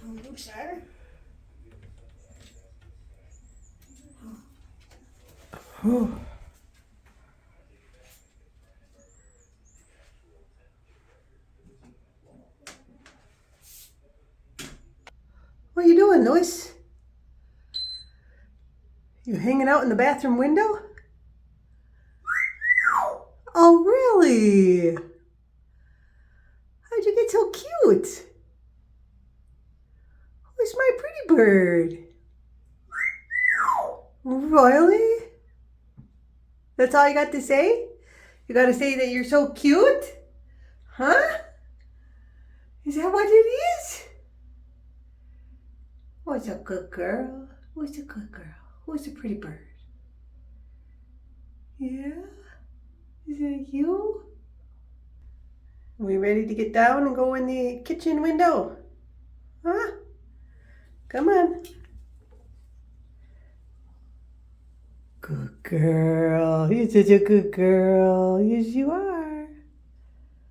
Looks at her. Oh. What are you doing, Lois? You hanging out in the bathroom window? Oh, really? How'd you get so cute? Who's my pretty bird? Really? That's all you got to say? You got to say that you're so cute? Huh? Is that what it is? Who's a good girl? Who's a good girl? Who's a pretty bird? Yeah? Is that you? Are we ready to get down and go in the kitchen window? Huh? Come on. Good girl. You're such a good girl. Yes, you are.